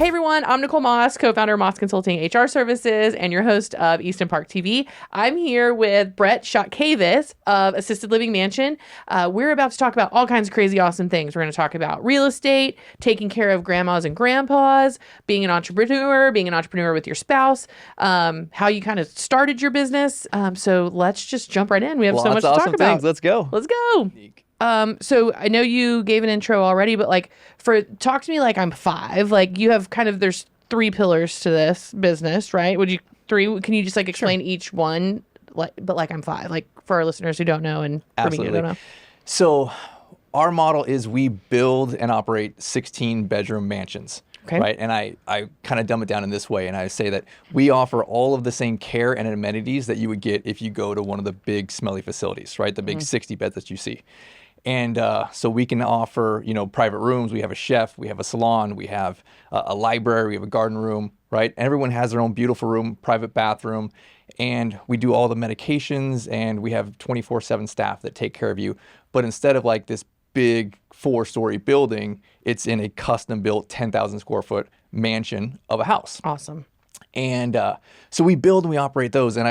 Hey everyone, I'm Nicole Moss, co-founder of Moss Consulting HR Services and your host of Easton Park TV. I'm here with Brett Chotkevys of Assisted Living Mansion. We're about to talk about all kinds of crazy, awesome things. We're going to talk about real estate, taking care of grandmas and grandpas, being an entrepreneur with your spouse, how you kind of started your business. So let's just jump right in. We have so much to talk about. Let's go. Let's go. So I know you gave an intro already, but talk to me like I'm five. Like you have there's three pillars to this business, right? Can you just explain each one? But I'm five, for our listeners who don't know and for me who don't know. So our model is we build and operate 16-bedroom mansions. Okay. Right. And I kind of dumb it down in this way. And I say that we offer all of the same care and amenities that you would get if you go to one of the big smelly facilities, right? The big 60 beds that you see. And so we can offer, private rooms. We have a chef, we have a salon, we have a library, we have a garden room, right? And everyone has their own beautiful room, private bathroom. And we do all the medications and we have 24/7 staff that take care of you. But instead of this big 4-story building, it's in a custom built 10,000 square foot mansion of a house. Awesome. And so we build and we operate those. And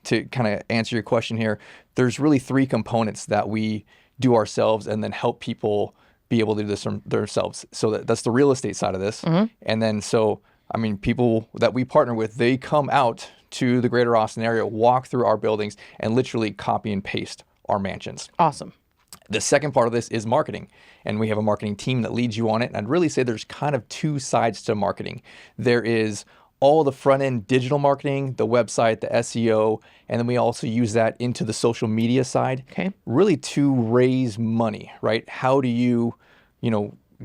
to kind of answer your question here, there's really 3 components that we do ourselves and then help people be able to do this themselves. So that's the real estate side of this. Mm-hmm. And then people that we partner with, they come out to the greater Austin area, walk through our buildings and literally copy and paste our mansions. Awesome. The second part of this is marketing, and we have a marketing team that leads you on it. And I'd really say there's kind of 2 sides to marketing. There is all the front-end digital marketing, the website, the SEO, and then we also use that into the social media side, really to raise money, right? How do you,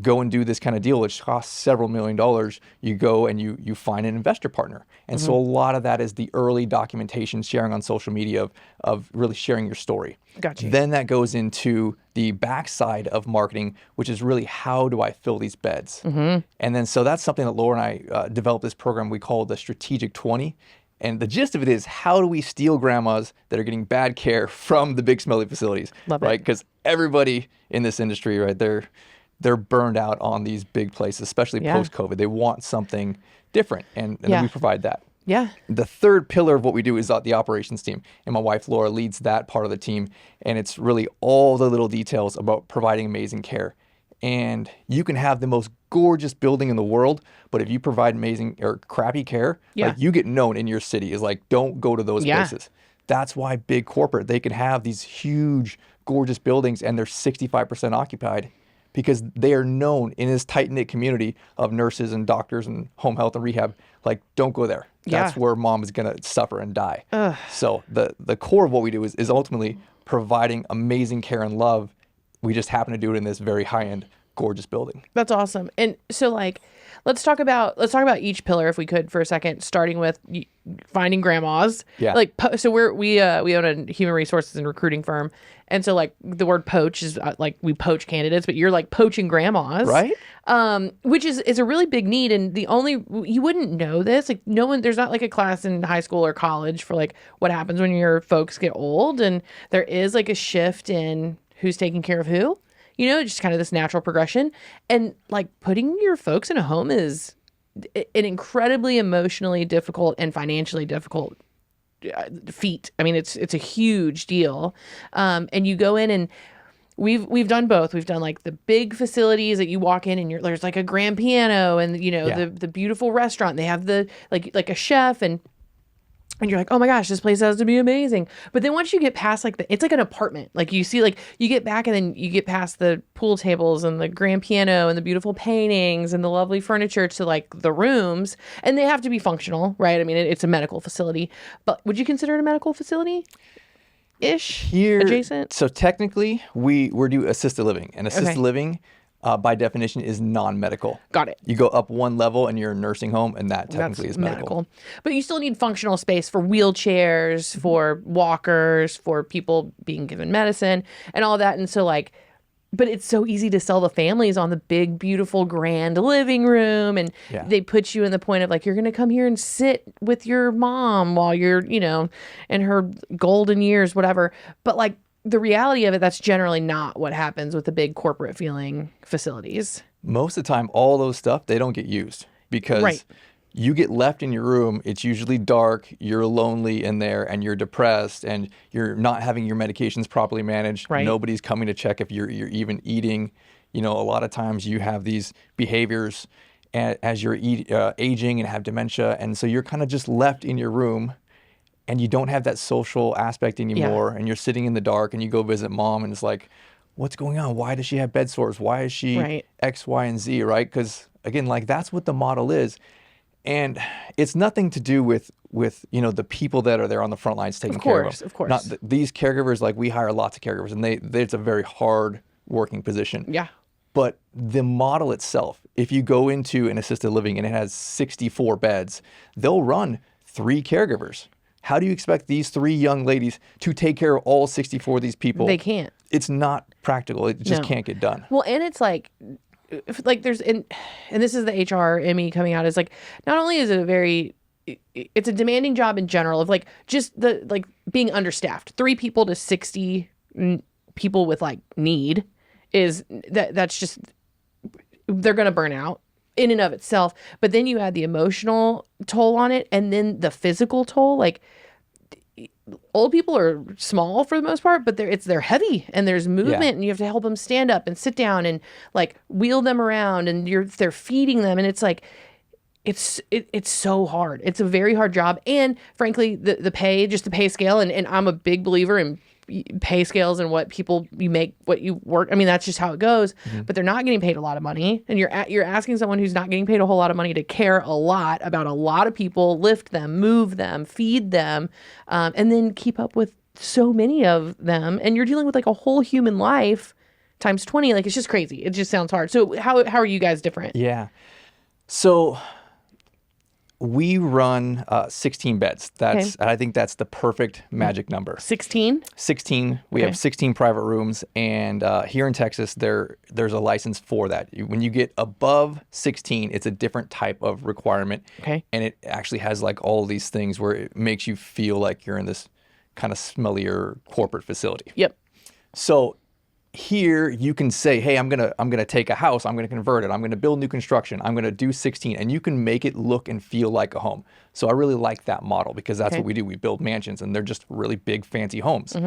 go and do this kind of deal, which costs several $1 million? You go and you find an investor partner. And so a lot of that is the early documentation, sharing on social media of really sharing your story. Gotcha. Then that goes into the backside of marketing, which is really how do I fill these beds? Mm-hmm. And then so that's something that Laura and I developed this program we call the Strategic 20. And the gist of it is, how do we steal grandmas that are getting bad care from the big smelly facilities? Love right? it. Because everybody in this industry, right, they're burned out on these big places, especially post-COVID. They want something different, and then we provide that. Yeah. The third pillar of what we do is the operations team, and my wife Laura leads that part of the team, and it's really all the little details about providing amazing care. And you can have the most gorgeous building in the world, but if you provide amazing or crappy care, you get known in your city as don't go to those places. That's why big corporate, they can have these huge, gorgeous buildings and they're 65% occupied because they are known in this tight-knit community of nurses and doctors and home health and rehab. Don't go there. That's where mom is going to suffer and die. Ugh. So the core of what we do is ultimately providing amazing care and love. We just happen to do it in this very high-end, gorgeous building. That's awesome. And so let's talk about each pillar if we could for a second, starting with finding grandmas. Yeah. So we own a human resources and recruiting firm. And so the word poach is we poach candidates, but you're poaching grandmas. Right. Which is a really big need. And you wouldn't know this. No one, there's not a class in high school or college for what happens when your folks get old. And there is a shift in who's taking care of who. Just kind of this natural progression. And putting your folks in a home is an incredibly emotionally difficult and financially difficult feat. I mean, it's a huge deal. And you go in and we've done both. We've done the big facilities that you walk in and there's a grand piano and the beautiful restaurant. They have the a chef and you're oh my gosh, this place has to be amazing. But then once you get past it's an apartment. You see you get back and then you get past the pool tables and the grand piano and the beautiful paintings and the lovely furniture to the rooms, and they have to be functional, right? I mean, it's a medical facility, but would you consider it a medical facility? Here, adjacent? So technically we're do assisted living, and assisted living by definition is non-medical. Got it. You go up one level and you're a nursing home, and that technically is medical. But you still need functional space for wheelchairs, for walkers, for people being given medicine and all that. And so but it's so easy to sell the families on the big, beautiful, grand living room. And they put you in the point of you're going to come here and sit with your mom while you're, in her golden years, whatever. But the reality of it, that's generally not what happens with the big corporate feeling facilities. Most of the time, all those stuff, they don't get used. because Right. you get left in your room. It's usually dark. You're lonely in there, and you're depressed, and you're not having your medications properly managed. Right. Nobody's coming to check if you're even eating. A lot of times you have these behaviors as you're aging and have dementia, and so you're kind of just left in your room, and you don't have that social aspect anymore. And you're sitting in the dark, and you go visit mom, and it's like, what's going on? Why does she have bed sores? Why is she Right. X, Y, and Z? Right? Because again, like that's what the model is. And it's nothing to do with the people that are there on the front lines taking care of them. Of course. Not these caregivers, like we hire lots of caregivers, and it's a very hard working position. Yeah. But the model itself, if you go into an assisted living and it has 64 beds, they'll run 3 caregivers. How do you expect these 3 young ladies to take care of all 64 of these people? They can't. It's not practical. It just No. can't get done. Well, and it's like there's and this is the HRME coming out, is like, not only is it it's a demanding job in general of like just the like being understaffed. 3 people to 60 people with like need is that's just, they're going to burn out in and of itself. But then you add the emotional toll on it, and then the physical toll. Like, old people are small for the most part, but they're heavy, and there's movement, and you have to help them stand up and sit down and like wheel them around, and they're feeding them, and it's like it's so hard. It's a very hard job, and frankly, the pay scale, and I'm a big believer in pay scales and what you make, what you work. I mean, that's just how it goes. But they're not getting paid a lot of money, and you're asking someone who's not getting paid a whole lot of money to care a lot about a lot of people, lift them, move them, feed them, and then keep up with so many of them. And you're dealing with like a whole human life times 20. Like, it's just crazy. It just sounds hard. So how are you guys different? Yeah. So we run 16 beds. I think that's the perfect magic number. 16? 16. We have 16 private rooms, and here in Texas, there's a license for that. When you get above 16, it's a different type of requirement. Okay. And it actually has like all these things where it makes you feel like you're in this kind of smellier corporate facility. Yep. So here you can say, hey, I'm gonna take a house, I'm gonna convert it, I'm gonna build new construction, I'm gonna do 16, and you can make it look and feel like a home. So I really like that model, because that's what we do. We build mansions, and they're just really big, fancy homes.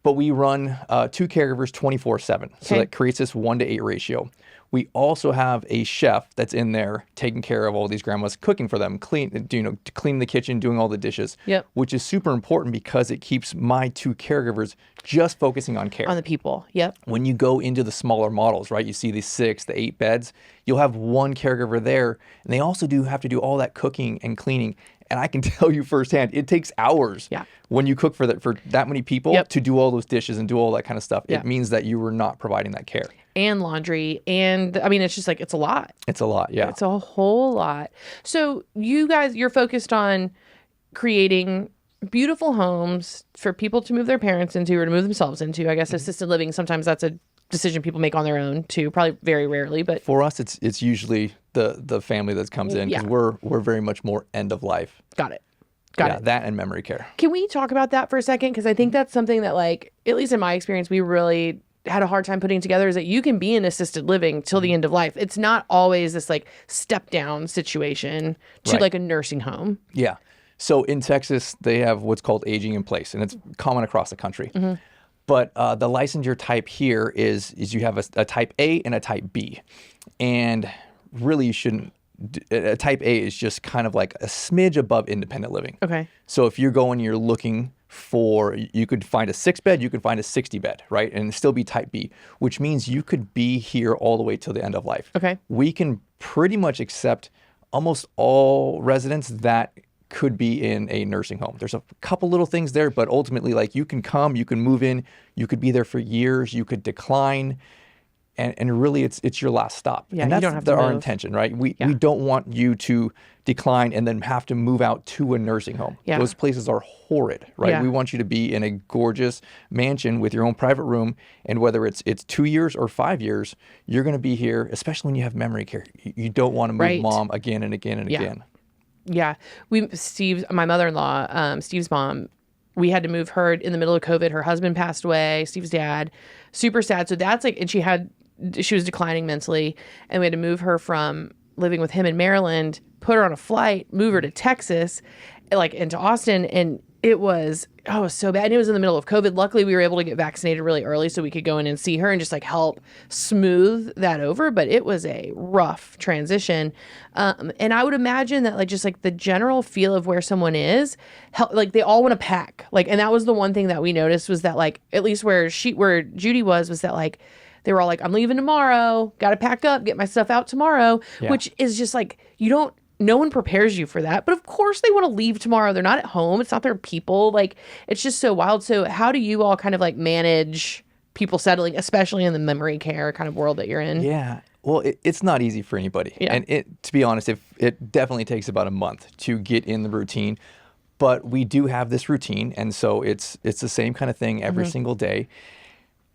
But we run 2 caregivers 24/7. So that creates this 1-to-8 ratio. We also have a chef that's in there taking care of all these grandmas, cooking for them, cleaning the kitchen, doing all the dishes, which is super important because it keeps my 2 caregivers just focusing on care. On the people. Yep. When you go into the smaller models, right, you see these 6, the 8 beds, you'll have 1 caregiver there, and they also have to do all that cooking and cleaning. And I can tell you firsthand, it takes hours when you cook for that many people to do all those dishes and do all that kind of stuff. It means that you were not providing that care. And laundry. And I mean, it's just like, it's a lot. It's a lot, yeah. It's a whole lot. So you guys, you're focused on creating beautiful homes for people to move their parents into, or to move themselves into. I guess assisted living, sometimes that's a decision people make on their own too, probably very rarely. But for us, it's usually the family that comes in, because we're very much more end of life. Got it. Got it. That and memory care. Can we talk about that for a second? Because I think that's something that, like, at least in my experience, we really had a hard time putting together, is that you can be in assisted living till the end of life. It's not always this like step down situation to like a nursing home. Yeah. So in Texas, they have what's called aging in place, and it's common across the country. But the licensure type here is you have a type A and a type B. And really you shouldn't, a type A is just kind of like a smidge above independent living. Okay. So if you're looking for, you could find a 6-bed, you could find a 60-bed, right? And still be type B, which means you could be here all the way till the end of life. Okay. We can pretty much accept almost all residents that could be in a nursing home. There's a couple little things there, but ultimately, like, you can come, you can move in, you could be there for years, you could decline, and really it's your last stop. Yeah, and that's you don't have to our move. intention, right? We don't want you to decline and then have to move out to a nursing home. Yeah. Those places are horrid, right? Yeah. We want you to be in a gorgeous mansion with your own private room, and whether it's 2 years or 5 years, you're going to be here, especially when you have memory care. You don't want to move mom again and again and again. Yeah. My mother-in-law, Steve's mom, we had to move her in the middle of COVID. Her husband passed away, Steve's dad. Super sad. So that's like, and she was declining mentally, and we had to move her from living with him in Maryland, put her on a flight, move her to Texas, like into Austin. And it was so bad. And it was in the middle of COVID. Luckily, we were able to get vaccinated really early so we could go in and see her and just like help smooth that over. But it was a rough transition. And I would imagine that like just like the general feel of where someone is, like they all want to pack. Like, and that was the one thing that we noticed was that like, at least where Judy was that like, they were all like, I'm leaving tomorrow, got to pack up, get my stuff out tomorrow, which is just like, no one prepares you for that. But of course they want to leave tomorrow. They're not at home. It's not their people. Like, it's just so wild. So how do you all kind of like manage people settling, especially in the memory care kind of world that you're in? Yeah. Well, it's not easy for anybody. Yeah. And to be honest, it definitely takes about a month to get in the routine. But we do have this routine. And so it's the same kind of thing every single day.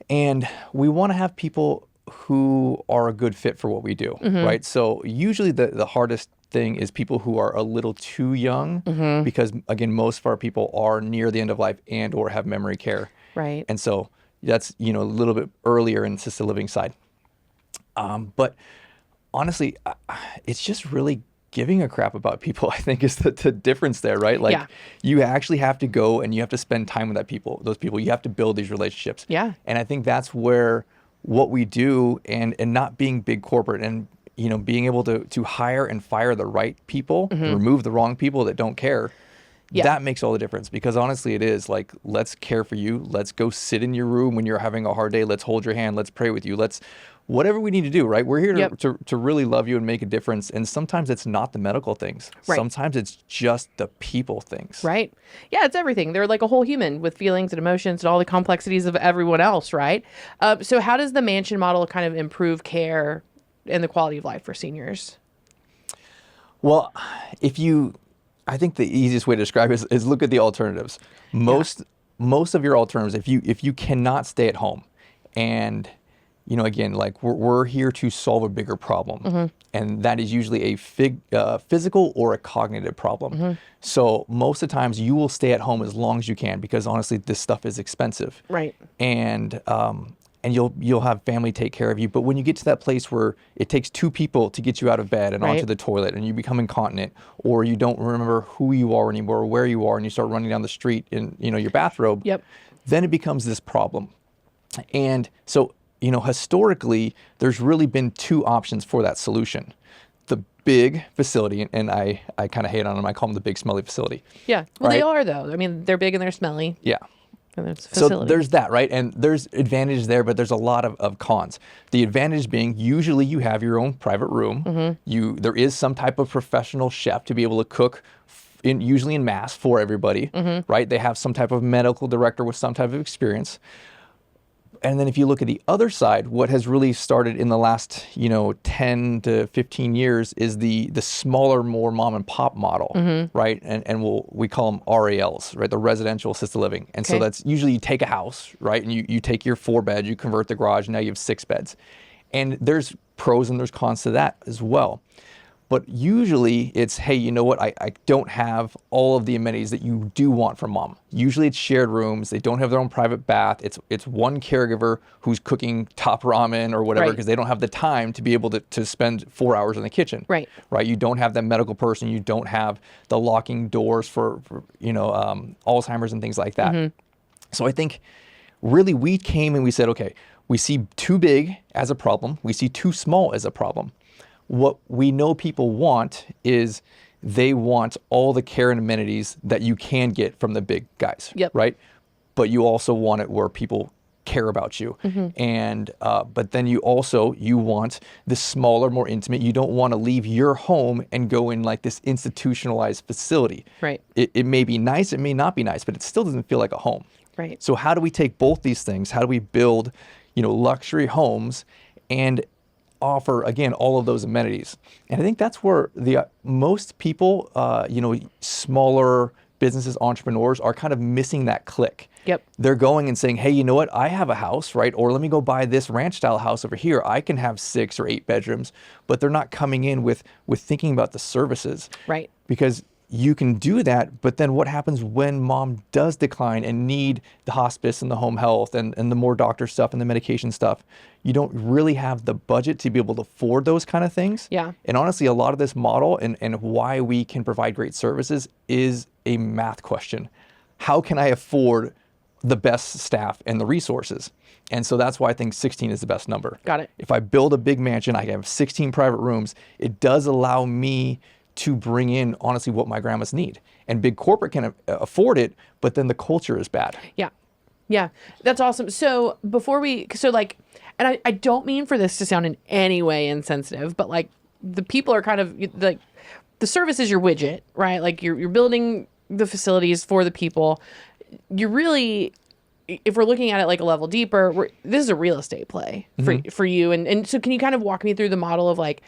And we want to have people who are a good fit for what we do, right? So usually the hardest thing is people who are a little too young because, again, most of our people are near the end of life and or have memory care. Right. And so that's, a little bit earlier in the assisted living side. But honestly, it's just really giving a crap about people, I think, is the difference there, right? Like you actually have to go and you have to spend time with those people. You have to build these relationships. Yeah. And I think that's where what we do and not being big corporate and, being able to hire and fire the right people, remove the wrong people that don't care. Yeah. That makes all the difference because honestly it is like, let's care for you. Let's go sit in your room when you're having a hard day. Let's hold your hand. Let's pray with you. Whatever we need to do, right? We're here to really love you and make a difference. And sometimes it's not the medical things. Right. Sometimes it's just the people things. Right. Yeah, it's everything. They're like a whole human with feelings and emotions and all the complexities of everyone else, right? So how does the mansion model kind of improve care and the quality of life for seniors? Well, I think the easiest way to describe it is look at the alternatives. Most of your alternatives, if you cannot stay at home and again, like we're here to solve a bigger problem, and that is usually a physical or a cognitive problem. So most of the times you will stay at home as long as you can because honestly, this stuff is expensive. Right. And you'll have family take care of you. But when you get to that place where it takes two people to get you out of bed and onto the toilet, and you become incontinent, or you don't remember who you are anymore, or where you are, and you start running down the street in your bathrobe, then it becomes this problem. And so historically, there's really been two options for that solution. The big facility, and I kind of hate on them. I call them the big smelly facility. Yeah. Well, they are, though. I mean, they're big and they're smelly. Yeah. And there's facility. So there's that, right? And there's advantages there, but there's a lot of cons. The advantage being usually you have your own private room. There is some type of professional chef to be able to cook usually in mass for everybody, right? They have some type of medical director with some type of experience. And then if you look at the other side, what has really started in the last, 10 to 15 years is the smaller, more mom and pop model, right? And we call them RALs, right? The residential assisted living. And so that's usually you take a house, right? And you take your 4 beds, you convert the garage, and now you have 6 beds. And there's pros and there's cons to that as well. But usually it's, hey, you know what? I don't have all of the amenities that you do want from mom. Usually it's shared rooms. They don't have their own private bath. It's one caregiver who's cooking top ramen or whatever because they don't have the time to be able to spend 4 hours in the kitchen. Right. You don't have that medical person. You don't have the locking doors for Alzheimer's and things like that. So I think really we came and we said, okay, we see too big as a problem. We see too small as a problem. What we know people want is they want all the care and amenities that you can get from the big guys, right? But you also want it where people care about you. And but then you want the smaller, more intimate. You don't want to leave your home and go in like this institutionalized facility. Right. It may be nice, it may not be nice, but it still doesn't feel like a home. Right. So how do we take both these things? How do we build, luxury homes and offer, again, all of those amenities? And I think that's where most people, smaller businesses, entrepreneurs are kind of missing that click. They're going and saying, hey, you know what? I have a house, right? Or let me go buy this ranch style house over here. I can have 6 or 8 bedrooms, but they're not coming in with thinking about the services. Right. Because you can do that, but then what happens when mom does decline and need the hospice and the home health and the more doctor stuff and the medication stuff? You don't really have the budget to be able to afford those kind of things. Yeah. And honestly, a lot of this model and why we can provide great services is a math question. How can I afford the best staff and the resources? And so that's why I think 16 is the best number. Got it. If I build a big mansion, I have 16 private rooms. It does allow me to bring in, honestly, what my grandmas need. And big corporate can afford it, but then the culture is bad. Yeah. Yeah. That's awesome. So and I don't mean for this to sound in any way insensitive, but like the people are kind of like, the service is your widget, right? Like you're building the facilities for the people. You're really, if we're looking at it like a level deeper, this is a real estate play for you. And so can you kind of walk me through the model of like,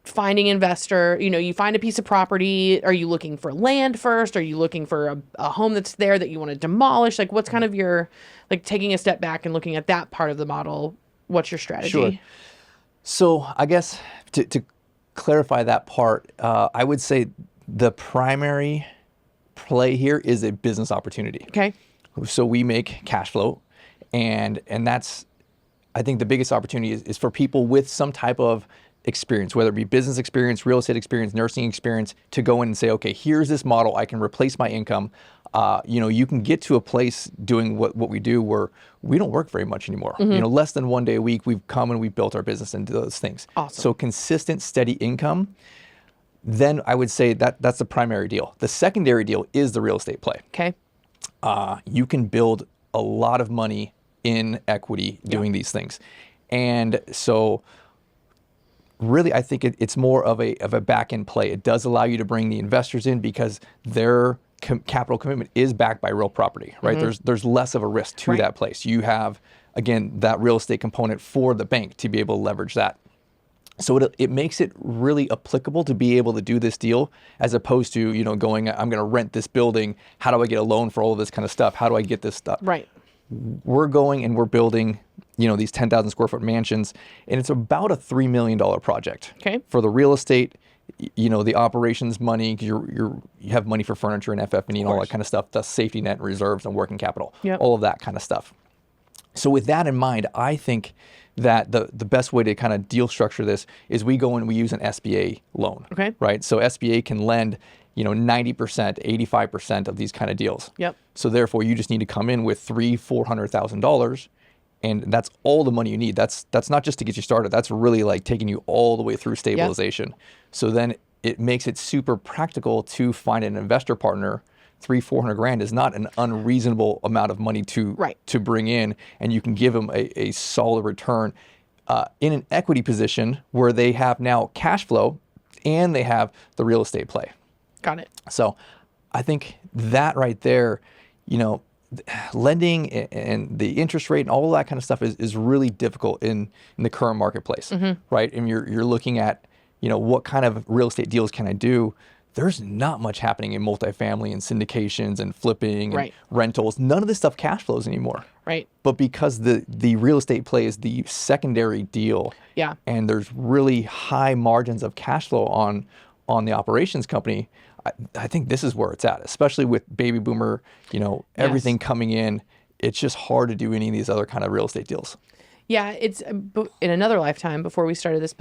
finding investor, you find a piece of property. Are you looking for land first? Are you looking for a home that's there that you want to demolish? Like what's kind of your, like taking a step back and looking at that part of the model, what's your strategy? Sure. So I guess to clarify that part, I would say the primary play here is a business opportunity. Okay. So we make cash flow and that's, I think the biggest opportunity is for people with some type of experience, whether it be business experience, real estate experience, nursing experience, to go in and say, okay, here's this model. I can replace my income. You can get to a place doing what we do where we don't work very much anymore. Less than 1 day a week, we've come and we've built our business into those things. Awesome. So consistent, steady income. Then I would say that's the primary deal. The secondary deal is the real estate play. Okay. You can build a lot of money in equity doing these things. And so really, I think it's more of a back-end play. It does allow you to bring the investors in because their capital commitment is backed by real property, right? There's less of a risk to that place. You have, again, that real estate component for the bank to be able to leverage that. So it makes it really applicable to be able to do this deal as opposed to, going, I'm going to rent this building. How do I get a loan for all of this kind of stuff? How do I get this stuff? Right. We're going and we're building, these 10,000 square foot mansions, and it's about a $3 million project. Okay. For the real estate, the operations money, you have money for furniture and FF&E and all that kind of stuff, the safety net and reserves and working capital, all of that kind of stuff. So with that in mind, I think that the best way to kind of deal structure this is we go and we use an SBA loan. Okay. Right. So SBA can lend 90%, 85% of these kind of deals. Yep. So therefore, you just need to come in with $300,000-$400,000, and that's all the money you need. That's not just to get you started. That's really like taking you all the way through stabilization. Yep. So then it makes it super practical to find an investor partner. $300,000-$400,000 is not an unreasonable amount of money to bring in, and you can give them a solid return in an equity position where they have now cash flow and they have the real estate play. Got it. So I think that right there, lending and the interest rate and all of that kind of stuff is really difficult in the current marketplace, right? And you're looking at, what kind of real estate deals can I do? There's not much happening in multifamily and syndications and flipping and rentals. None of this stuff cash flows anymore. Right. But because the real estate play is the secondary deal, and there's really high margins of cash flow on the operations company, I think this is where it's at, especially with baby boomer, everything coming in. It's just hard to do any of these other kind of real estate deals. Yeah, it's in another lifetime before we started this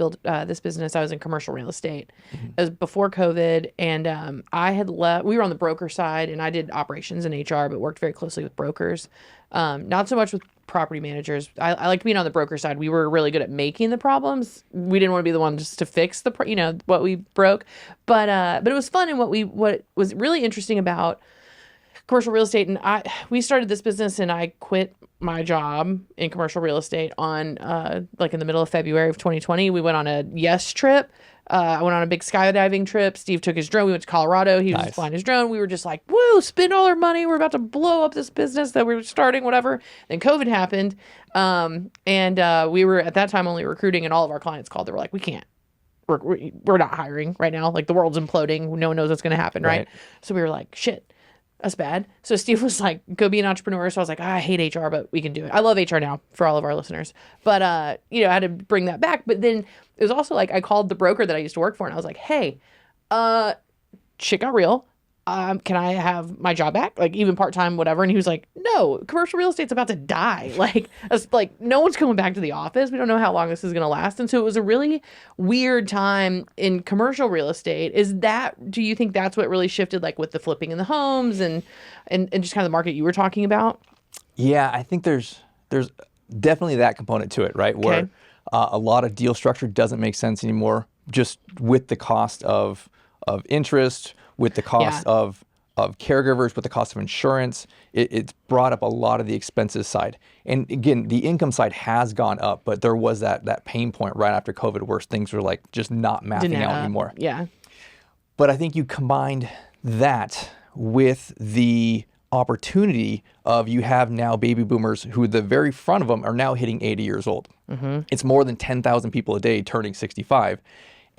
business. I was in commercial real estate. It was before COVID, and I had left. We were on the broker side, and I did operations and HR, but worked very closely with brokers. Not so much with property managers. I like being on the broker side. We were really good at making the problems. We didn't want to be the one just to fix what we broke, but it was fun. And what was really interesting about commercial real estate, and we started this business, and I quit my job in commercial real estate on in the middle of February of 2020. We went on a trip. I went on a big skydiving trip. Steve took his drone. We went to Colorado. He was just flying his drone. We were just like, woo, spend all our money. We're about to blow up this business that we were starting, whatever. Then COVID happened. And we were at that time only recruiting, and all of our clients called. They were like, we can't. We're not hiring right now. Like, the world's imploding. No one knows what's going to happen, right? So we were like, shit. That's bad. So Steve was like, go be an entrepreneur. So I was like, I hate HR, but we can do it. I love HR now for all of our listeners. But, I had to bring that back. But then it was also like, I called the broker that I used to work for, and I was like, hey, shit got real. Can I have my job back? Like even part-time, whatever. And he was like, no, commercial real estate's about to die. Like no one's coming back to the office. We don't know how long this is going to last. And so it was a really weird time in commercial real estate. Do you think that's what really shifted, like with the flipping in the homes and just kind of the market you were talking about? Yeah, I think there's definitely that component to it, right? Where a lot of deal structure doesn't make sense anymore, just with the cost of interest, with the cost of caregivers, with the cost of insurance. It's brought up a lot of the expenses side. And again, the income side has gone up, but there was that pain point right after COVID where things were like just not mathing out anymore. Yeah. But I think you combined that with the opportunity of you have now baby boomers who the very front of them are now hitting 80 years old. It's more than 10,000 people a day turning 65.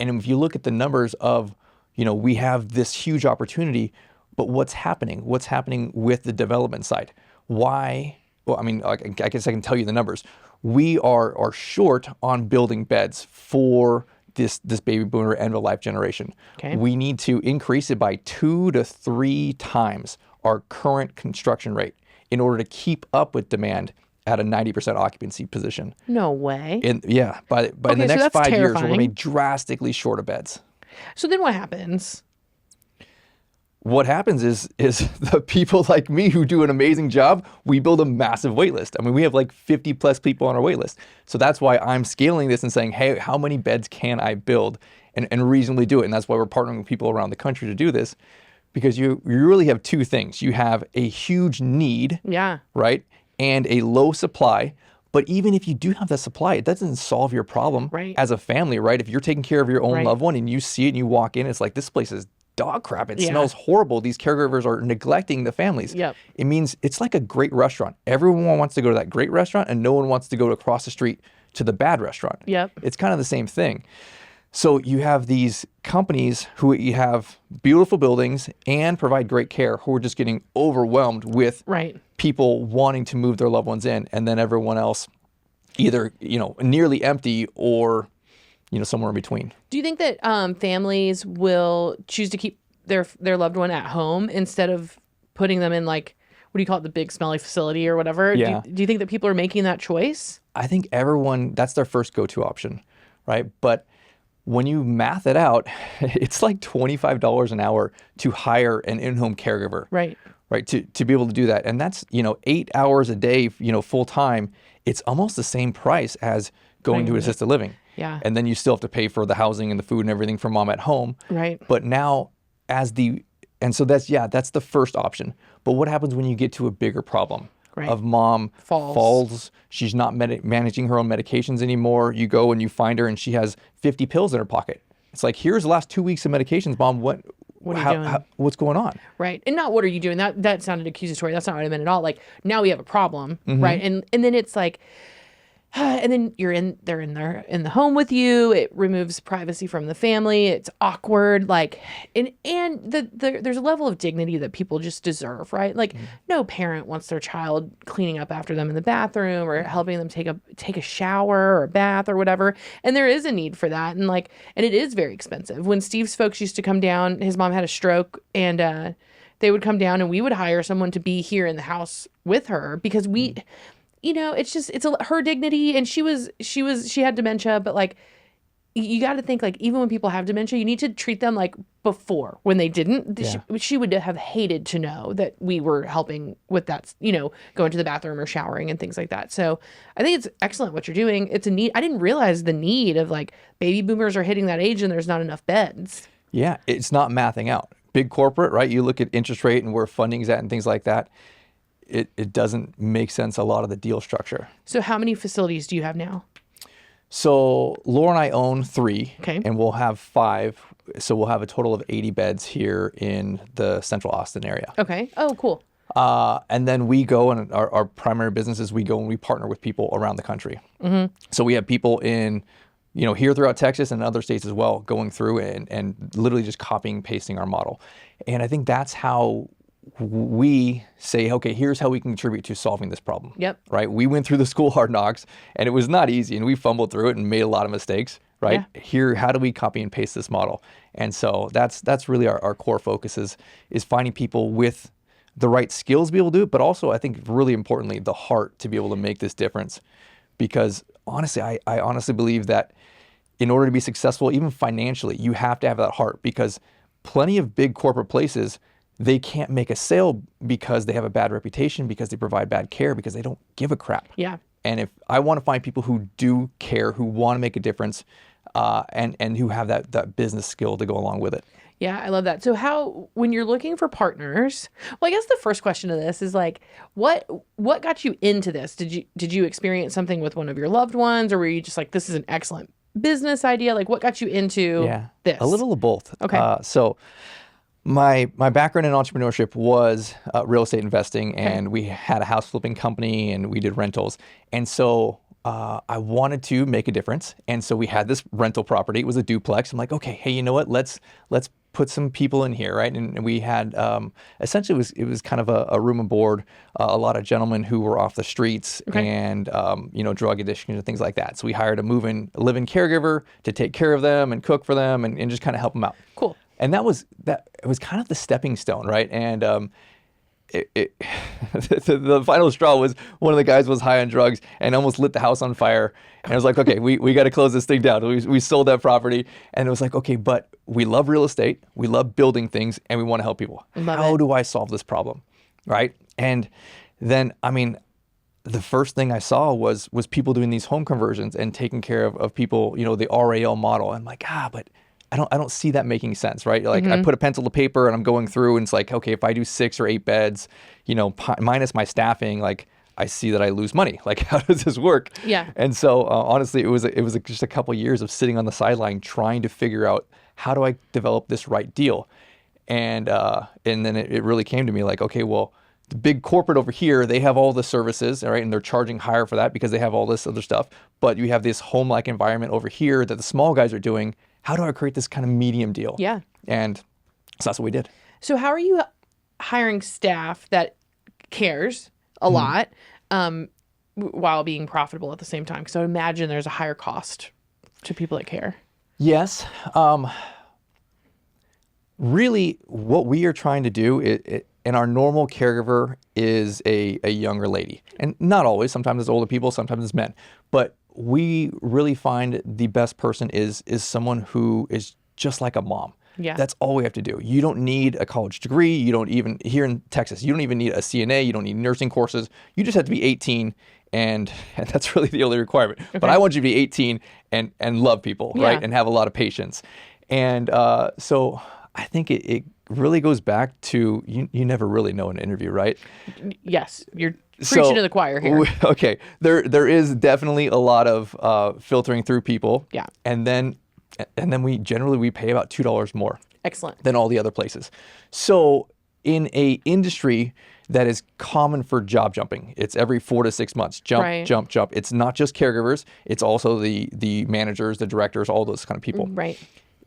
And if you look at the numbers of, we have this huge opportunity, but what's happening? What's happening with the development side? Why? Well, I mean, I guess I can tell you the numbers. We are short on building beds for this baby boomer end of life generation. Okay. We need to increase it by 2 to 3 times our current construction rate in order to keep up with demand at a 90% occupancy position. No way. By in the next 5 years, we're going to be drastically short of beds. So then what happens? What happens is the people like me who do an amazing job, we build a massive wait list. I mean, we have like 50 plus people on our wait list. So that's why I'm scaling this and saying, hey, how many beds can I build and reasonably do it? And that's why we're partnering with people around the country to do this, because you really have 2 things. You have a huge need, right? And a low supply. But even if you do have that supply, it doesn't solve your problem as a family, right? If you're taking care of your own loved one and you see it and you walk in, it's like, this place is dog crap. It smells horrible. These caregivers are neglecting the families. Yep. It means it's like a great restaurant. Everyone wants to go to that great restaurant and no one wants to go across the street to the bad restaurant. Yep. It's kind of the same thing. So you have these companies who you have beautiful buildings and provide great care who are just getting overwhelmed with people wanting to move their loved ones in, and then everyone else either, nearly empty or, somewhere in between. Do you think that families will choose to keep their loved one at home instead of putting them in, like, what do you call it, the big smelly facility or whatever? Yeah. Do you think that people are making that choice? I think everyone, that's their first go-to option, right? But when you math it out, it's like $25 an hour to hire an in-home caregiver. Right. Right. To be able to do that. And that's, 8 hours a day, full time. It's almost the same price as going to assisted living. Yeah. And then you still have to pay for the housing and the food and everything for mom at home. Right. But now so that's the first option. But what happens when you get to a bigger problem? Of mom falls, she's not managing her own medications anymore. You go and you find her and she has 50 pills in her pocket. It's like, here's the last 2 weeks of medications, mom. What are you doing? What's going on? Right. And not what are you doing? That sounded accusatory. That's not what I meant at all. Like, now we have a problem, right? And then it's like, and then they're in the home with you. It removes privacy from the family. It's awkward. Like, and there's a level of dignity that people just deserve, right? Like, no parent wants their child cleaning up after them in the bathroom or helping them take a shower or a bath or whatever. And there is a need for that. And it is very expensive. When Steve's folks used to come down, his mom had a stroke, and they would come down and we would hire someone to be here in the house with her because we. It's her dignity, and she had dementia, but like, you got to think, like, even when people have dementia, you need to treat them like before when they didn't. She would have hated to know that we were helping with that, going to the bathroom or showering and things like that. So I think it's excellent what you're doing. It's a need. I didn't realize the need of, like, baby boomers are hitting that age and there's not enough beds. Yeah, it's not mathing out. Big corporate, right? You look at interest rate and where funding's at and things like that. It doesn't make sense, a lot of the deal structure. So how many facilities do you have now? So Laura and I own 3, okay, and we'll have 5. So we'll have a total of 80 beds here in the central Austin area. Okay. Oh, cool. And then we go, and our primary business is we go and we partner with people around the country. So we have people in, here throughout Texas and other states as well, going through and literally just copying and pasting our model. And I think that's how we say, okay, here's how we can contribute to solving this problem. Yep. Right? We went through the school hard knocks, and it was not easy, and we fumbled through it and made a lot of mistakes, right? Yeah. Here, how do we copy and paste this model? And so that's really our core focus is finding people with the right skills to be able to do it, but also I think really importantly, the heart to be able to make this difference. Because honestly, I honestly believe that in order to be successful, even financially, you have to have that heart, because plenty of big corporate places, they can't make a sale because they have a bad reputation, because they provide bad care, because they don't give a crap. Yeah. And if I want to find people who do care, who want to make a difference, and who have that business skill to go along with it. Yeah, I love that. So how, when you're looking for partners, well, I guess the first question to this is like, what got you into this? Did you experience something with one of your loved ones, or were you just like, this is an excellent business idea? Like, what got you into this? A little of both. Okay. So my background in entrepreneurship was real estate investing, and we had a house flipping company, and we did rentals. And so I wanted to make a difference. And so we had this rental property. It was a duplex. I'm like, okay, hey, you know what? Let's put some people in here, right? And we had essentially it was kind of a room and board, a lot of gentlemen who were off the streets and drug addiction and things like that. So we hired a live-in caregiver to take care of them and cook for them and just kind of help them out. Cool. And it was kind of the stepping stone, right? And the final straw was one of the guys was high on drugs and almost lit the house on fire. And I was like, okay, we got to close this thing down. We sold that property, and it was like, okay, but we love real estate, we love building things, and we want to help people. How do I solve this problem, right? And then, I mean, the first thing I saw was people doing these home conversions and taking care of people, the RAL model. I'm like, but I don't see that making sense, right? Like I put a pencil to paper and I'm going through, and it's like, okay, if I do 6 or 8 beds, minus my staffing, like I see that I lose money. Like, how does this work? Yeah. And so honestly, it was just a couple years of sitting on the sideline trying to figure out, how do I develop this right deal? And then it really came to me like, okay, well, the big corporate over here, they have all the services, all right, and they're charging higher for that because they have all this other stuff. But you have this home-like environment over here that the small guys are doing. How do I create this kind of medium deal? Yeah. And so that's what we did. So how are you hiring staff that cares a lot while being profitable at the same time? Because I imagine there's a higher cost to people that care. Yes. Really, what we are trying to do, and our normal caregiver is a younger lady. And not always. Sometimes it's older people, sometimes it's men. But we really find the best person is someone who is just like a mom. Yeah. That's all we have to do. You don't need a college degree. You don't even, here in Texas, you don't even need a CNA. You don't need nursing courses. You just have to be 18, and that's really the only requirement. Okay. But I want you to be 18 and love people, right? And have a lot of patience. And so I think it really goes back to, you never really know in an interview, right? Yes. You're preaching to the choir here. Okay. There is definitely a lot of filtering through people. Yeah. And then we generally pay about $2 more. Excellent. Than all the other places. So in a industry that is common for job jumping, it's every 4 to 6 months, jump. It's not just caregivers, it's also the managers, the directors, all those kind of people. Right.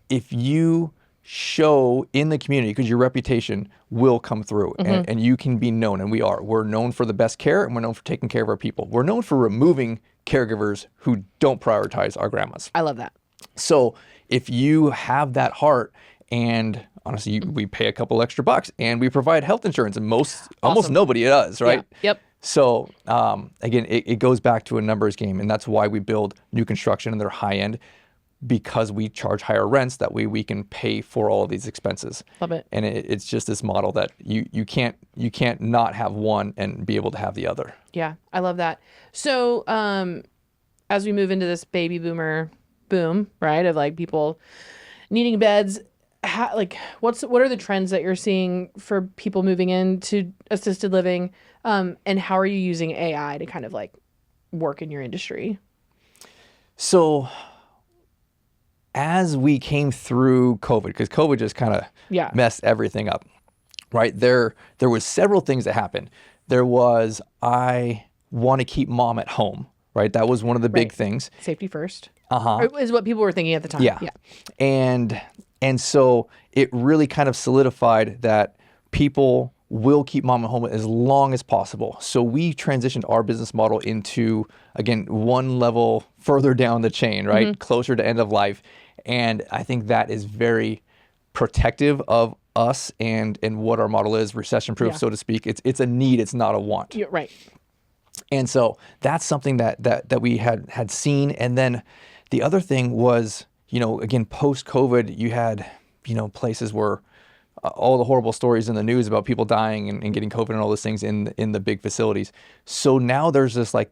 If you show in the community, because your reputation will come through, and you can be known, and we're known for the best care, and we're known for taking care of our people. We're known for removing caregivers who don't prioritize our grandmas. I love that. So if you have that heart, and honestly, we pay a couple extra bucks, and we provide health insurance, and almost nobody does, right? Yeah. Yep. So again, it goes back to a numbers game, and that's why we build new construction, and they're high end, because we charge higher rents. That way we can pay for all of these expenses. Love it. And it's just this model that you can't not have one and be able to have the other. Yeah, I love that. So as we move into this baby boomer boom, right, of like people needing beds, what are the trends that you're seeing for people moving into assisted living, and how are you using AI to kind of like work in your industry? So as we came through COVID, because COVID just kind of messed everything up, right? There was several things that happened. There was, I want to keep mom at home, right? That was one of the big things. Safety first. Is what people were thinking at the time. Yeah. And so it really kind of solidified that people will keep mom at home as long as possible. So we transitioned our business model into, again, one level further down the chain, right? Closer to end of life. And I think that is very protective of us and what our model is, recession proof, so to speak. It's a need, it's not a want. Yeah, right. And so that's something that we had seen. And then the other thing was, again, post-COVID, you had, places where all the horrible stories in the news about people dying and getting COVID and all those things in the big facilities. So now there's this like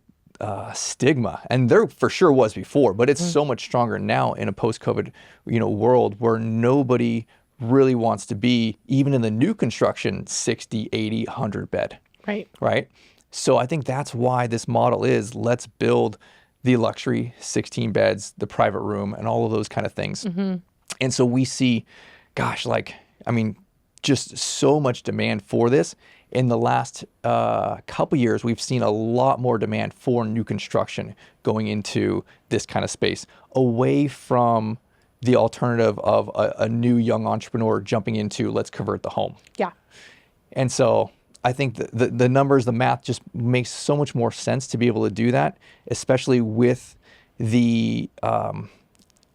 stigma, and there for sure was before, but it's so much stronger now in a post-COVID, world where nobody really wants to be, even in the new construction, 60, 80, 100 bed. Right. Right. So I think that's why this model is, let's build the luxury 16 beds, the private room, and all of those kind of things. And so we see, just so much demand for this. In the last couple years, we've seen a lot more demand for new construction going into this kind of space, away from the alternative of a new young entrepreneur jumping into, let's convert the home. Yeah. And so I think the numbers, the math just makes so much more sense to be able to do that, especially with the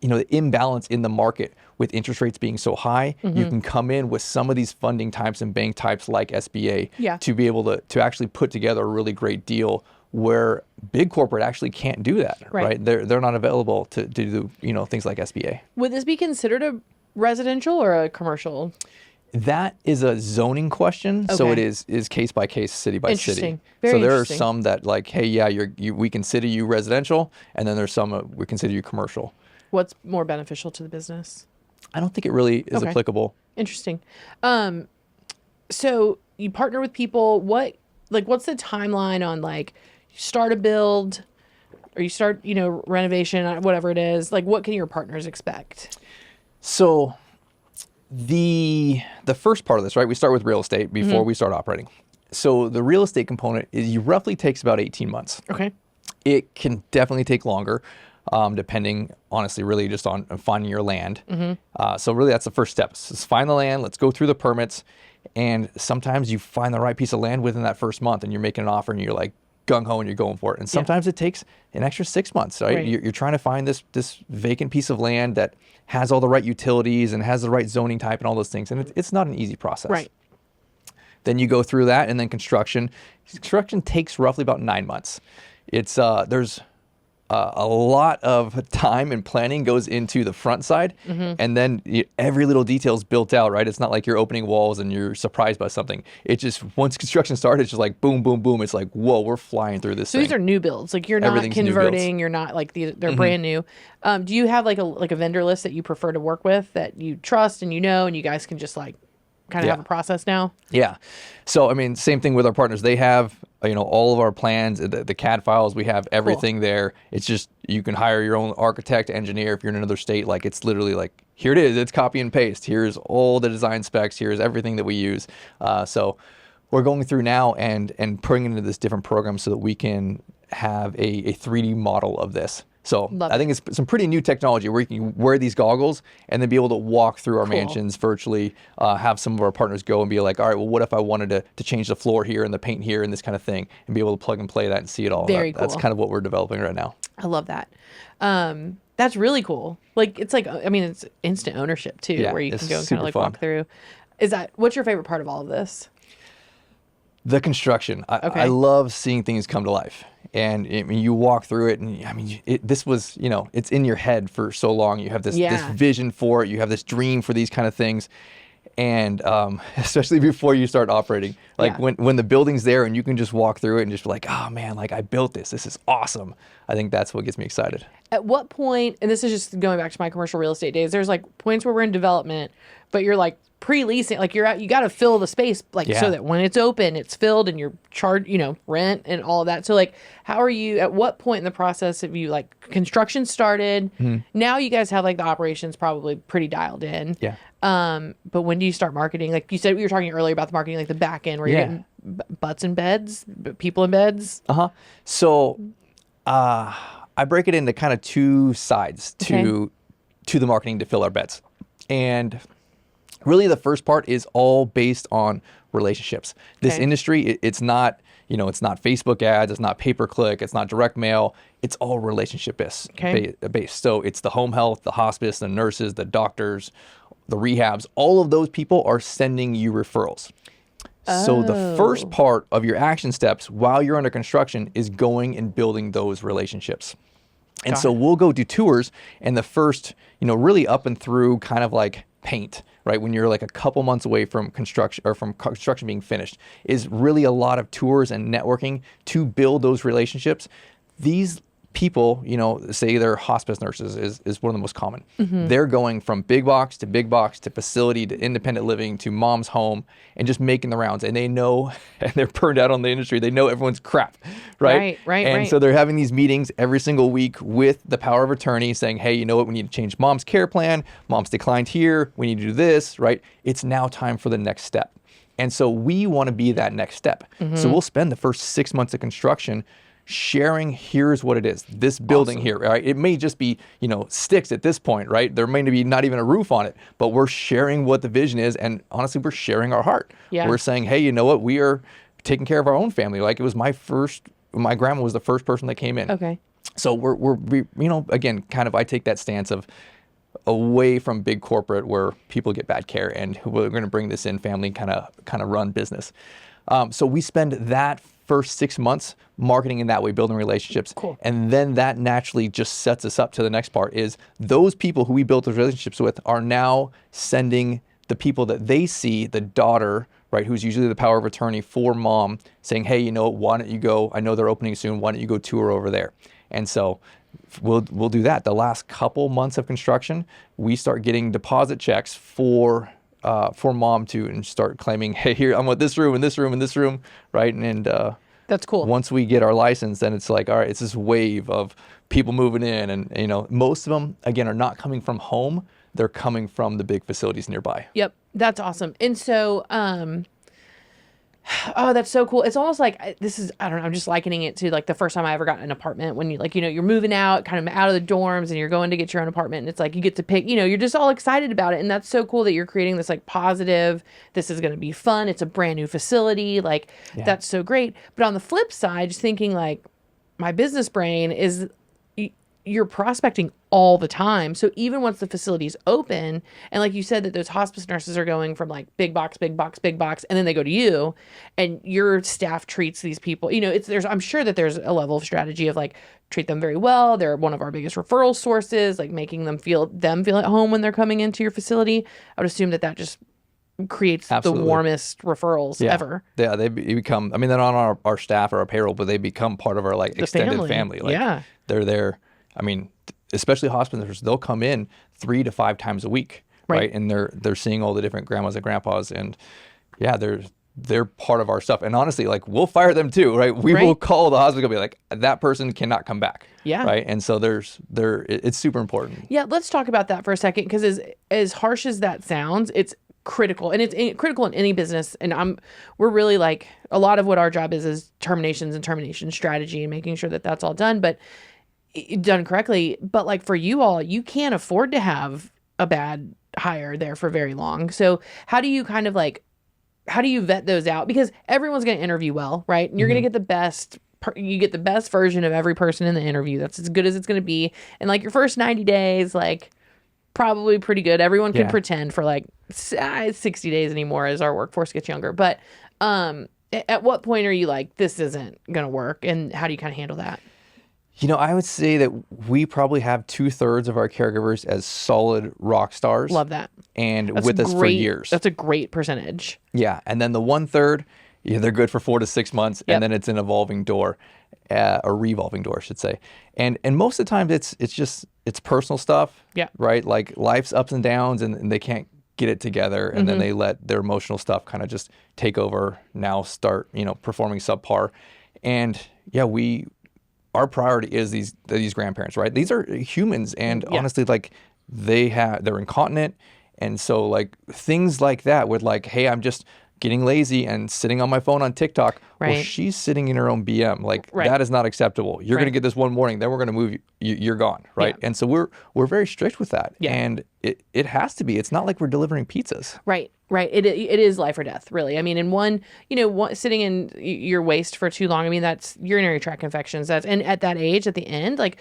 the imbalance in the market with interest rates being so high. You can come in with some of these funding types and bank types like SBA to be able to actually put together a really great deal where big corporate actually can't do that, right? They're not available to do things like SBA. Would this be considered a residential or a commercial? That is a zoning question, so it is case by case, city by city. Interesting. Very so there interesting. are some that like, hey, yeah, we consider you residential, and then there's some we consider you commercial. What's more beneficial to the business? I don't think it really is applicable. Interesting. So you partner with people. What's the timeline on like start a build, or you start renovation, whatever it is? Like, what can your partners expect? So the first part of this, right? We start with real estate before we start operating. So the real estate component roughly takes about 18 months. Okay. It can definitely take longer, depending, honestly, really just on finding your land. So really that's the first step. Let's find the land, let's go through the permits. And sometimes you find the right piece of land within that first month and you're making an offer and you're like gung-ho and you're going for it. And sometimes it takes an extra 6 months, right? You're trying to find this vacant piece of land that has all the right utilities and has the right zoning type and all those things. And it's not an easy process. Right. Then you go through that, and then construction. Construction takes roughly about 9 months. It's there's a lot of time and planning goes into the front side, and then every little detail is built out, right? It's not like you're opening walls and you're surprised by something. It just, once construction started, it's just like boom, boom, boom. It's like, whoa, we're flying through this thing. These are new builds. Like, you're not converting. You're not like they're brand new. Do you have like a vendor list that you prefer to work with that you trust and and you guys can just like kind of have a process now? Yeah. So, I mean, same thing with our partners. They have, all of our plans, the CAD files, we have everything there. It's just, you can hire your own architect, engineer if you're in another state. Like, it's literally like, here it is. It's copy and paste. Here's all the design specs. Here's everything that we use. So we're going through now and putting into this different program so that we can have a 3D model of this. So I think it's some pretty new technology where you can wear these goggles and then be able to walk through our mansions virtually, have some of our partners go and be like, all right, well, what if I wanted to change the floor here and the paint here and this kind of thing, and be able to plug and play that and see it all. Very cool. That's kind of what we're developing right now. I love that. That's really cool. Like, it's like, I mean, it's instant ownership too, where you can go and kind of like walk through. What's your favorite part of all of this? The construction. I love seeing things come to life. And I mean, you walk through it, and I mean, this was, it's in your head for so long. You have this vision for it. You have this dream for these kind of things. And especially before you start operating, like when the building's there and you can just walk through it and just be like, oh man, like I built this. This is awesome. I think that's what gets me excited. At what point, and this is just going back to my commercial real estate days, there's like points where we're in development, but you're like pre-leasing, like you got to fill the space, like so that when it's open, it's filled and you're charged, rent and all of that. So like, how are you, at what point in the process have you like construction started? Now you guys have like the operations probably pretty dialed in. Yeah. But when do you start marketing? Like you said, we were talking earlier about the marketing, like the back end where you're getting butts in beds, people in beds. So, I break it into kind of two sides to the marketing to fill our beds. And really the first part is all based on relationships. This Okay. industry, it's not, it's not Facebook ads, it's not pay-per-click, it's not direct mail. It's all relationship based. Okay. So it's the home health, the hospice, the nurses, the doctors, the rehabs. All of those people are sending you referrals. So the first part of your action steps while you're under construction is going and building those relationships. And so we'll go do tours, and the first, really up and through kind of like paint, right? When you're like a couple months away from construction or from construction being finished, is really a lot of tours and networking to build those relationships. These people, say they're hospice nurses is one of the most common. They're going from big box to facility to independent living to mom's home and just making the rounds. And they know, and they're burned out on the industry. They know everyone's crap, right? And so they're having these meetings every single week with the power of attorney saying, hey, you know what? We need to change mom's care plan. Mom's declined here. We need to do this, right? It's now time for the next step. And so we want to be that next step. So we'll spend the first 6 months of construction sharing, here's what it is, this building here, right? It may just be, sticks at this point, right? There may be not even a roof on it, but we're sharing what the vision is. And honestly, we're sharing our heart. We're saying, hey, you know what? We are taking care of our own family. Like it was my grandma was the first person that came in. Okay. So we again, kind of, I take that stance of away from big corporate where people get bad care, and we're going to bring this in family kind of run business. So we spend that first 6 months marketing in that way, building relationships. Cool. And then that naturally just sets us up to the next part is those people who we built those relationships with are now sending the people that they see, the daughter, right, who's usually the power of attorney for mom, saying, hey, why don't you go, I know they're opening soon, why don't you go tour over there? And so we'll do that. The last couple months of construction, we start getting deposit checks for mom and start claiming, hey, here, I want this room and this room and this room, right? And that's cool. Once we get our license, then it's like, all right, it's this wave of people moving in, and most of them again are not coming from home; they're coming from the big facilities nearby. Yep, that's awesome. And so, oh, that's so cool. It's almost like I don't know, I'm just likening it to like the first time I ever got an apartment when you're moving out, kind of out of the dorms, and you're going to get your own apartment. And it's like you get to pick, you're just all excited about it. And that's so cool that you're creating this like positive, this is going to be fun. It's a brand new facility. Like that's so great. But on the flip side, just thinking like my business brain is you're prospecting all the time. So even once the facility's open, and like you said that those hospice nurses are going from like big box, and then they go to you, and your staff treats these people, I'm sure that there's a level of strategy of like treat them very well. They're one of our biggest referral sources, like making them feel at home when they're coming into your facility. I would assume that just creates the warmest referrals ever. Yeah, they become, they're not on our staff or our payroll, but they become part of our like extended family. Like they're there. Especially hospice nurses, they'll come in 3 to 5 times a week, right? And they're seeing all the different grandmas and grandpas, and they're part of our stuff. And honestly, like we'll fire them too, right? We will call the hospital and be like, that person cannot come back, right? And so it's super important. Yeah, let's talk about that for a second, because as harsh as that sounds, it's critical, and it's critical in any business. And we're really like, a lot of what our job is terminations and termination strategy and making sure that that's all done, but done correctly. But like for you all, you can't afford to have a bad hire there for very long. So how do you vet those out? Because everyone's going to interview well, right? And you're going to get the best. You get the best version of every person in the interview. That's as good as it's going to be. And like your first 90 days, like probably pretty good. Everyone can pretend for like 60 days anymore as our workforce gets younger. But at what point are you like, this isn't going to work? And how do you kind of handle that? I would say that we probably have 2/3 of our caregivers as solid rock stars. Love that. And that's with us for years. That's a great percentage. Yeah. And then the 1/3, they're good for 4 to 6 months. And then it's an evolving door, a revolving door, I should say. And most of the time it's personal stuff. Yeah. Right. Like life's ups and downs, and they can't get it together. And then they let their emotional stuff kind of just take over, now start, performing subpar. And our priority is these grandparents, right? These are humans, and honestly, like they're incontinent, and so like things like that with like, hey, I'm just getting lazy and sitting on my phone on TikTok. Right. Well, she's sitting in her own BM. Like that is not acceptable. You're gonna get this one morning, then we're gonna move you. You're gone, right? Yeah. And so we're very strict with that, and it has to be. It's not like we're delivering pizzas. Right. Right. It is life or death, really. I mean, in one, sitting in your waist for too long, I mean, that's urinary tract infections. And at that age, at the end, like,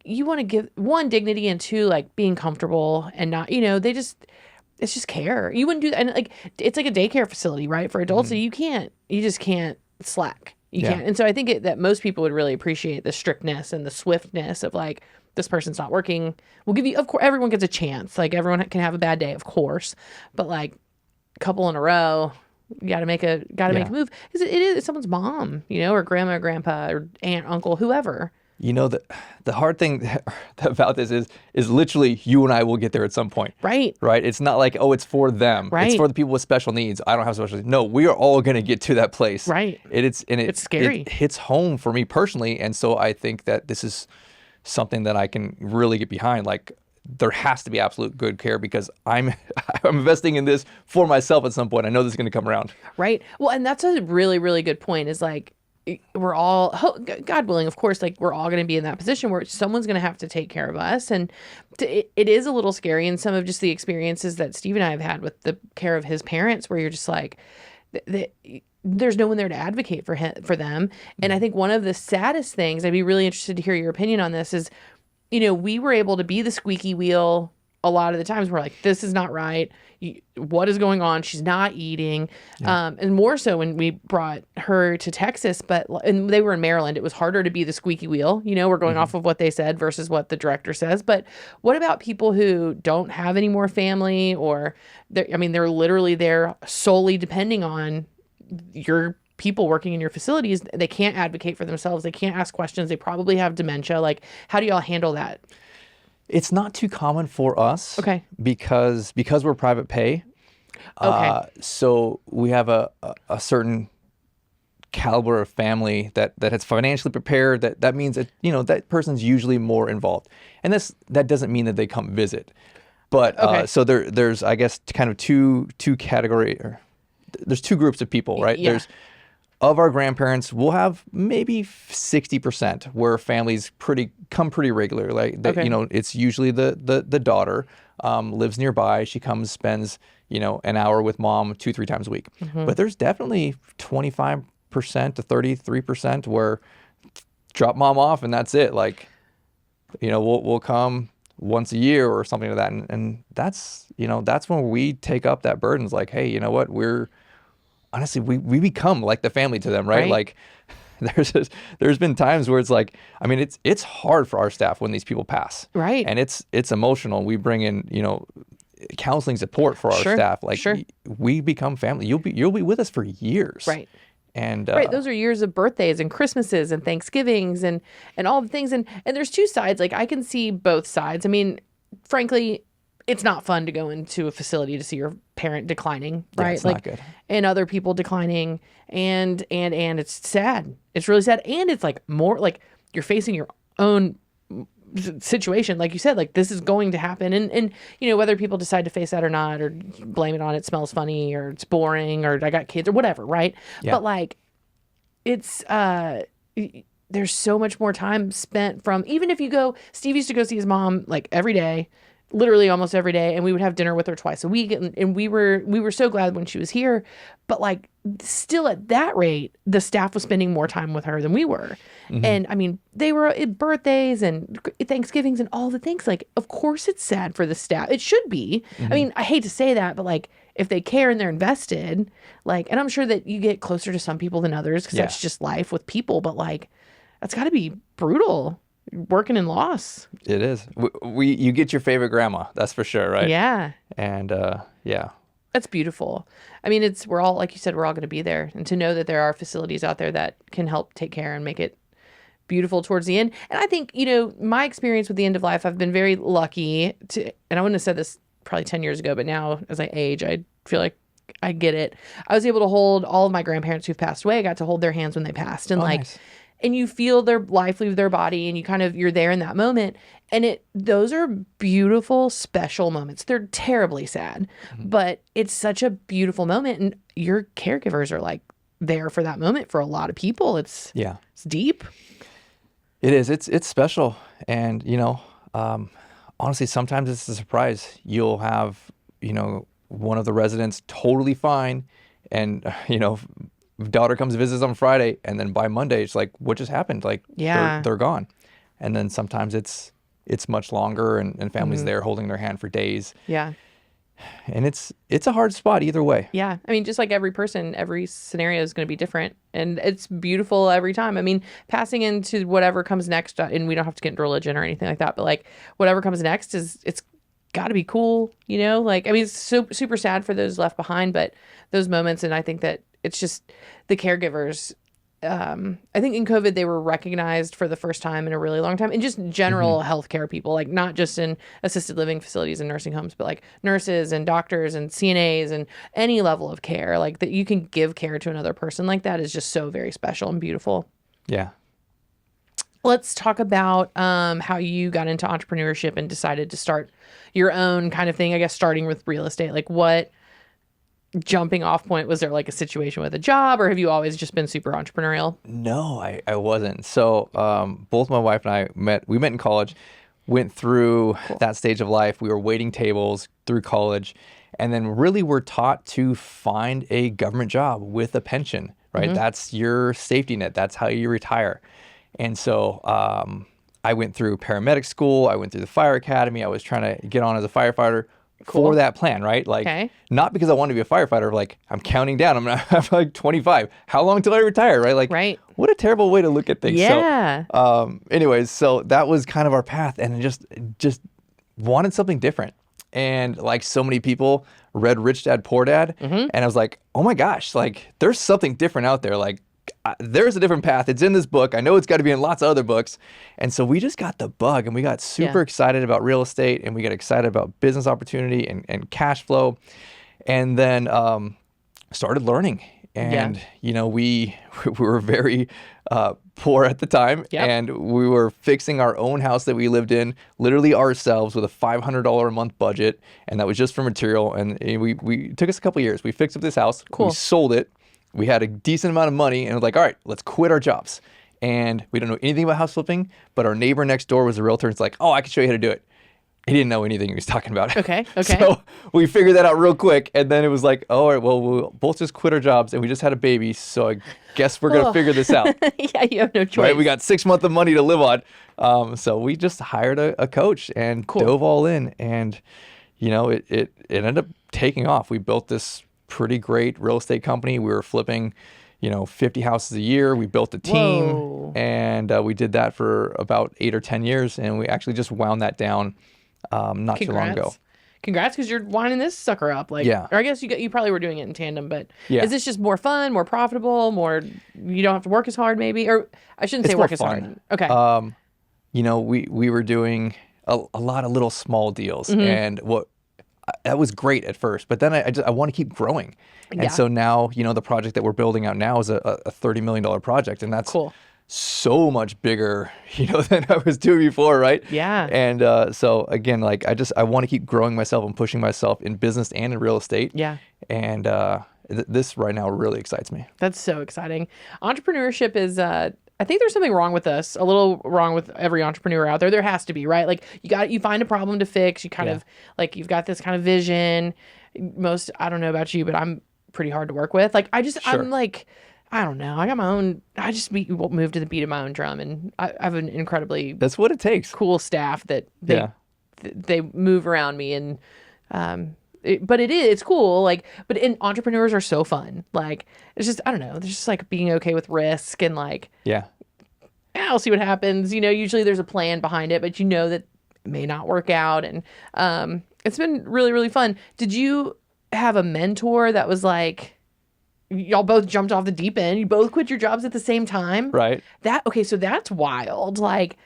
you want to give one, dignity, and two, like, being comfortable and not, it's just care. You wouldn't do that. And like, it's like a daycare facility, right? For adults. So you just can't slack. You Yeah. can't. And so I think that most people would really appreciate the strictness and the swiftness of like, this person's not working. We'll give you, of course, everyone gets a chance. Like, everyone can have a bad day, of course. But like, couple in a row, you got to make a move, because it is someone's mom, or grandma or grandpa or aunt, uncle, whoever. The hard thing about this is literally you and I will get there at some point. Right. Right. It's not like, oh, it's for them. Right. It's for the people with special needs. I don't have special needs. No, we are all going to get to that place. Right. It's scary. It hits home for me personally. And so I think that this is something that I can really get behind. Like, there has to be absolute good care, because I'm investing in this for myself at some point. I know this is going to come around. Right. Well, and that's a really, really good point, is like, we're all, God willing, of course, like, we're all going to be in that position where someone's going to have to take care of us. And it is a little scary in some of just the experiences that Steve and I have had with the care of his parents, where you're just like, there's no one there to advocate for them. And I think one of the saddest things, I'd be really interested to hear your opinion on this, is, we were able to be the squeaky wheel a lot of the times. We're like, this is not right. What is going on? She's not eating. Yeah. And more so when we brought her to Texas, and they were in Maryland, it was harder to be the squeaky wheel. We're going off of what they said versus what the director says. But what about people who don't have any more family, or they're literally there solely depending on your people working in your facilities? They can't advocate for themselves. They can't ask questions. They probably have dementia. Like, how do y'all handle that? It's not too common for us. Okay. Because we're private pay. Okay. So we have a certain caliber of family that is financially prepared. That means that, that person's usually more involved. And that doesn't mean that they come visit. But okay. So there's, I guess, kind of two there's two groups of people, right? Yeah. Of our grandparents, we'll have maybe 60% where families come pretty regular. Like, it's usually the daughter lives nearby. She comes, spends, an hour with mom 2-3 times a week. Mm-hmm. But there's definitely 25% to 33% where drop mom off and that's it. Like, we'll come once a year or something like that. And that's when we take up that burden. It's like, hey, you know what? Honestly, we become like the family to them, right? Like, there's been times where it's like, I mean, it's hard for our staff when these people pass, right? And it's emotional. We bring in, counseling support for our staff. Like, we become family. You'll be with us for years, right? And those are years of birthdays and Christmases and Thanksgivings and all the things. And there's two sides. Like, I can see both sides. I mean, frankly, it's not fun to go into a facility to see your parent declining, right? Yeah, it's not good. And other people declining, and it's sad. It's really sad. And it's like more like you're facing your own situation. Like you said, like, this is going to happen. And whether people decide to face that or not, or blame it on it smells funny, or it's boring, or I got kids, or whatever, right? Yeah. But like, it's there's so much more time spent from, even if you go, Steve used to go see his mom like every day, literally almost every day, and we would have dinner with her twice a week, and we were so glad when she was here. But like, still at that rate, the staff was spending more time with her than we were. Mm-hmm. And I mean, they were at birthdays and Thanksgivings and all the things. Like, of course it's sad for the staff. It should be. Mm-hmm. I mean, I hate to say that, but like, if they care and they're invested, like, and I'm sure that you get closer to some people than others, because that's just life with people, but like, that's got to be brutal working in loss. It is. You get your favorite grandma, that's for sure, right? Yeah. And that's beautiful. I mean, we're all, like you said, we're all going to be there, and to know that there are facilities out there that can help take care and make it beautiful towards the end. And I think, my experience with the end of life, I've been very lucky to, and I wouldn't have said this probably 10 years ago, but now as I age, I feel like I get it. I was able to hold all of my grandparents who've passed away. I got to hold their hands when they passed, and nice. And you feel their life leave their body, and you're there in that moment. And those are beautiful, special moments. They're terribly sad, but it's such a beautiful moment. And your caregivers are like there for that moment for a lot of people. It's deep. It is. It's special. And, honestly, sometimes it's a surprise. You'll have, one of the residents totally fine, and daughter comes visits on Friday, and then by Monday it's like, what just happened? Like they're gone. And then sometimes it's much longer, and families there holding their hand for days. Yeah. And it's a hard spot either way. Yeah. I mean, just like every person, every scenario is going to be different, and it's beautiful every time. I mean, passing into whatever comes next, and we don't have to get into religion or anything like that, but like whatever comes next it's got to be cool, like, I mean, it's so super sad for those left behind, but those moments, and I think that it's just the caregivers. I think in COVID, they were recognized for the first time in a really long time, and just general healthcare people, like not just in assisted living facilities and nursing homes, but like nurses and doctors and CNAs and any level of care, like that you can give care to another person like that is just so very special and beautiful. Yeah. Let's talk about how you got into entrepreneurship and decided to start your own kind of thing, I guess, starting with real estate. Like, what jumping off point, was there like a situation with a job, or have you always just been super entrepreneurial? No, I wasn't. So both my wife and I met in college, went through that stage of life. We were waiting tables through college, and then really were taught to find a government job with a pension, right? That's your safety net. That's how you retire. And so I went through paramedic school. I went through the fire academy. I was trying to get on as a firefighter. For that plan, right? Like, not because I want to be a firefighter, like I'm counting down. I'm like 25. How long till I retire, right? Like, what a terrible way to look at things. Yeah. So, anyways, so that was kind of our path, and just wanted something different. And like so many people, read Rich Dad Poor Dad, and I was like, oh my gosh, like there's something different out there. Like, there's a different path. It's in this book. I know it's got to be in lots of other books. And so we just got the bug, and we got super excited about real estate, and we got excited about business opportunity and cash flow. And then started learning. And, we were very poor at the time. And we were fixing our own house that we lived in, literally ourselves, with a $500 a month budget. And that was just for material. And we took us a couple years. We fixed up this house. Cool. We sold it. We had a decent amount of money, and it was like, all right, let's quit our jobs. And we don't know anything about house flipping, but our neighbor next door was a realtor. It's like, oh, I can show you how to do it. He didn't know anything he was talking about. Okay. So we figured that out real quick, and then it was like, oh, all right, well, we'll both just quit our jobs, and we just had a baby, so I guess we're going to figure this out. Yeah, you have no choice. Right? We got 6 months of money to live on. So we just hired a coach and dove all in, and, it ended up taking off. We built this pretty great real estate company. We were flipping, 50 houses a year. We built a team, and we did that for about 8 or 10 years. And we actually just wound that down not too long ago. Congrats, because you're winding this sucker up. Like, or I guess you probably were doing it in tandem, but is this just more fun, more profitable, more, you don't have to work as hard maybe? Or I shouldn't say work as hard. Okay. We were doing a lot of little small deals, and that was great at first, but then I want to keep growing. And so now, the project that we're building out now is a $30 million project, and that's so much bigger, than I was doing before, right? Yeah. And so again, like I want to keep growing myself and pushing myself in business and in real estate. Yeah. And this right now really excites me. That's so exciting. Entrepreneurship is I think there's something wrong with us, a little wrong with every entrepreneur out there. There has to be, right? Like you find a problem to fix. You kind of like, you've got this kind of vision. I don't know about you, but I'm pretty hard to work with. Like I'm like, I don't know. I got my own, I just move to the beat of my own drum, and I have an incredibly, that's what it takes, cool staff that they move around me, and but it's cool. Like, but entrepreneurs are so fun. Like, it's just, I don't know. There's just like being okay with risk, and like, I'll see what happens. Usually there's a plan behind it, but that it may not work out. And it's been really, really fun. Did you have a mentor that was like, y'all both jumped off the deep end? You both quit your jobs at the same time? Right. So that's wild. Like,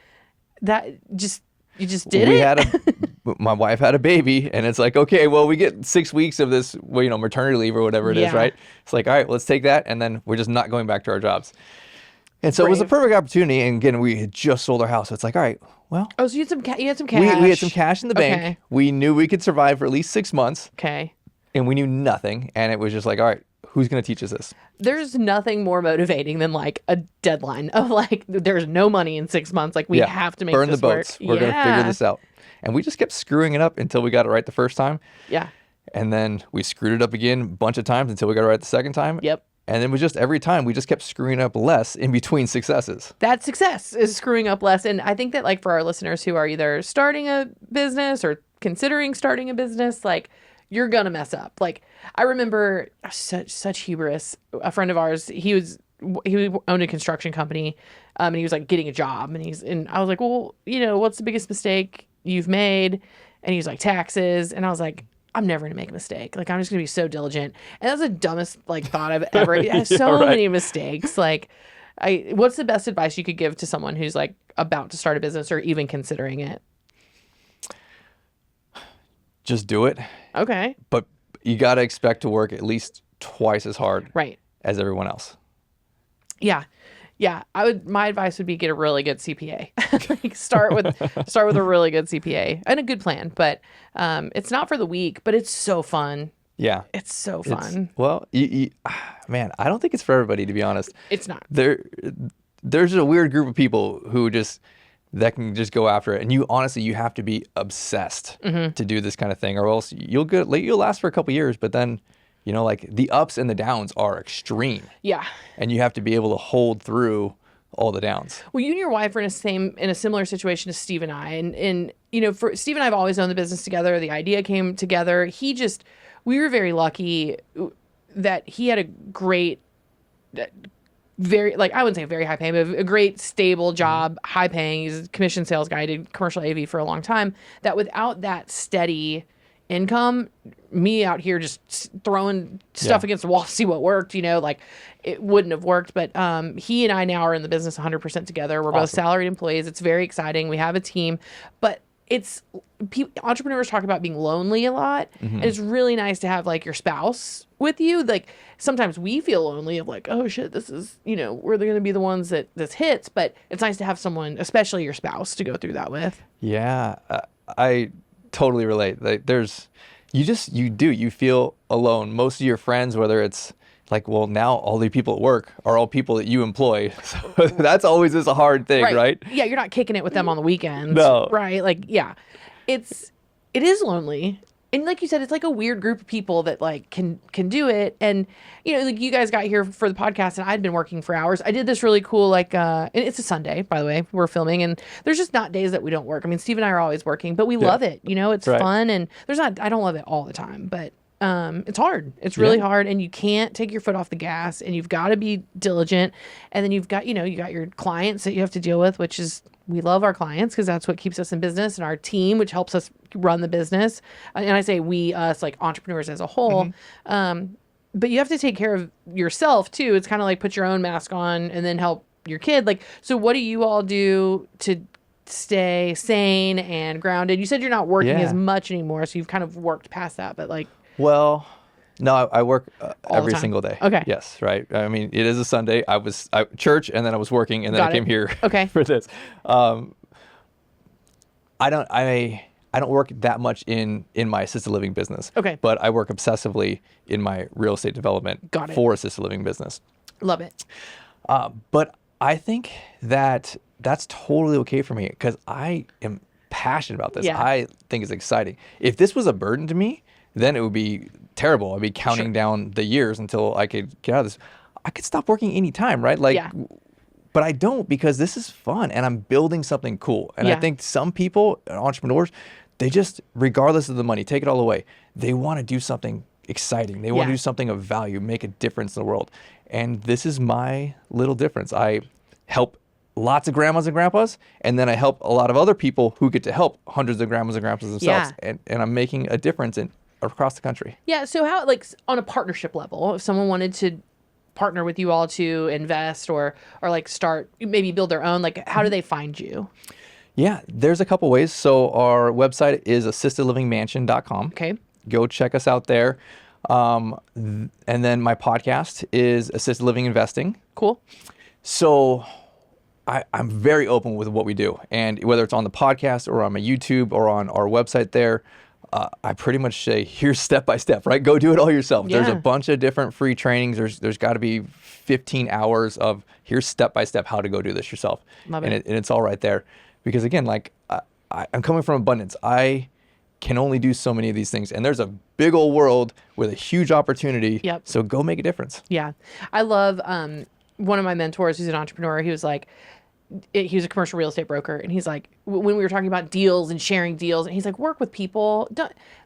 that you just did it? My wife had a baby, and it's like, okay, well, we get 6 weeks of this, maternity leave or whatever it is, right? It's like, all right, let's take that, and then we're just not going back to our jobs. And so it was a perfect opportunity, and again, we had just sold our house, so it's like, all right, well. Oh, so you had some cash? We had some cash in the bank. We knew we could survive for at least 6 months. Okay. And we knew nothing, and it was just like, all right, who's going to teach us this? There's nothing more motivating than like a deadline of like, there's no money in 6 months. Like, we have to make burn this the boats. Work. We're going to figure this out. And we just kept screwing it up until we got it right the first time. Yeah. And then we screwed it up again a bunch of times until we got it right the second time. Yep. And it was just every time we just kept screwing up less in between successes. That success is screwing up less. And I think that like for our listeners who are either starting a business or considering starting a business, like you're going to mess up. Like I remember such hubris. A friend of ours, he owned a construction company, and he was like getting a job, and I was like, well, what's the biggest mistake you've made? And he's like, taxes. And I was like, I'm never gonna make a mistake. Like I'm just gonna be so diligent. And that's the dumbest like thought I've ever. It has so many mistakes. Like, what's the best advice you could give to someone who's like about to start a business or even considering it? Just do it. Okay. But you got to expect to work at least twice as hard as everyone else. Yeah. Yeah. My advice would be get a really good CPA. Like start with a really good CPA and a good plan. But it's not for the weak, but it's so fun. Yeah. It's so fun. Man, I don't think it's for everybody, to be honest. It's not. There's a weird group of people who that can just go after it. And you have to be obsessed to do this kind of thing, or else you'll last for a couple years, but then, like the ups and the downs are extreme. Yeah. And you have to be able to hold through all the downs. Well, you and your wife are in a similar situation as Steve and I. And for Steve and I have always owned the business together. The idea came together. We were very lucky that he had a great, I wouldn't say a very high paying, but a great stable job, high paying. He's a commission sales guy, did commercial AV for a long time. That without that steady income, me out here just throwing stuff against the wall to see what worked, it wouldn't have worked. But he and I now are in the business 100% together. We're both salaried employees. It's very exciting. We have a team, but entrepreneurs talk about being lonely a lot. And it's really nice to have like your spouse with you. Like sometimes we feel lonely of like, oh shit, this is, we're going to be the ones that this hits, but it's nice to have someone, especially your spouse, to go through that with. Yeah. I totally relate. Like you feel alone. Most of your friends, whether it's like, well, now all the people at work are all people that you employ. So that's always just a hard thing, right? Yeah, you're not kicking it with them on the weekends. No. Right? Like, yeah. It is lonely. And like you said, it's like a weird group of people that like can do it. And, like you guys got here for the podcast and I'd been working for hours. I did this really cool, and it's a Sunday, by the way, we're filming, and there's just not days that we don't work. I mean, Steve and I are always working, but we love it. It's fun, and I don't love it all the time, but it's hard. It's really hard, and you can't take your foot off the gas, and you've got to be diligent. And then you've got, you got your clients that you have to deal with, which is, we love our clients because that's what keeps us in business, and our team, which helps us run the business. And I say we, us, like entrepreneurs as a whole. But you have to take care of yourself too. It's kind of like put your own mask on and then help your kid. Like, so what do you all do to stay sane and grounded? You said you're not working as much anymore, so you've kind of worked past that, but like. Well, no, I work every single day. Okay. Yes, right. I mean, it is a Sunday. I was church, and then I was working, and then I came here for this. I don't work that much in my assisted living business. Okay. But I work obsessively in my real estate development for assisted living business. Love it. But I think that that's totally okay for me because I am passionate about this. Yeah. I think it's exciting. If this was a burden to me, then it would be terrible. I'd be counting down the years until I could get out of this. I could stop working anytime, right? But I don't, because this is fun and I'm building something cool. And I think some people, entrepreneurs, they just, regardless of the money, take it all away. They want to do something exciting. They want to do something of value, make a difference in the world. And this is my little difference. I help lots of grandmas and grandpas, and then I help a lot of other people who get to help hundreds of grandmas and grandpas themselves. And I'm making a difference across the country. Yeah. So how, like on a partnership level, if someone wanted to partner with you all to invest or like start, maybe build their own, like how do they find you? Yeah, there's a couple ways. So our website is assistedlivingmansion.com. Okay. Go check us out there. And then my podcast is Assisted Living Investing. Cool. So I'm very open with what we do. And whether it's on the podcast or on my YouTube or on our website there, I pretty much say, here's step by step, right? Go do it all yourself. Yeah. There's a bunch of different free trainings. There's got to be 15 hours of here's step by step how to go do this yourself. Love and it. it's all right there. Because again, like I'm coming from abundance. I can only do so many of these things. And there's a big old world with a huge opportunity. Yep. So go make a difference. Yeah. I love one of my mentors who's an entrepreneur. He was like, he was a commercial real estate broker. And he's like, when we were talking about deals and sharing deals, and he's like, work with people.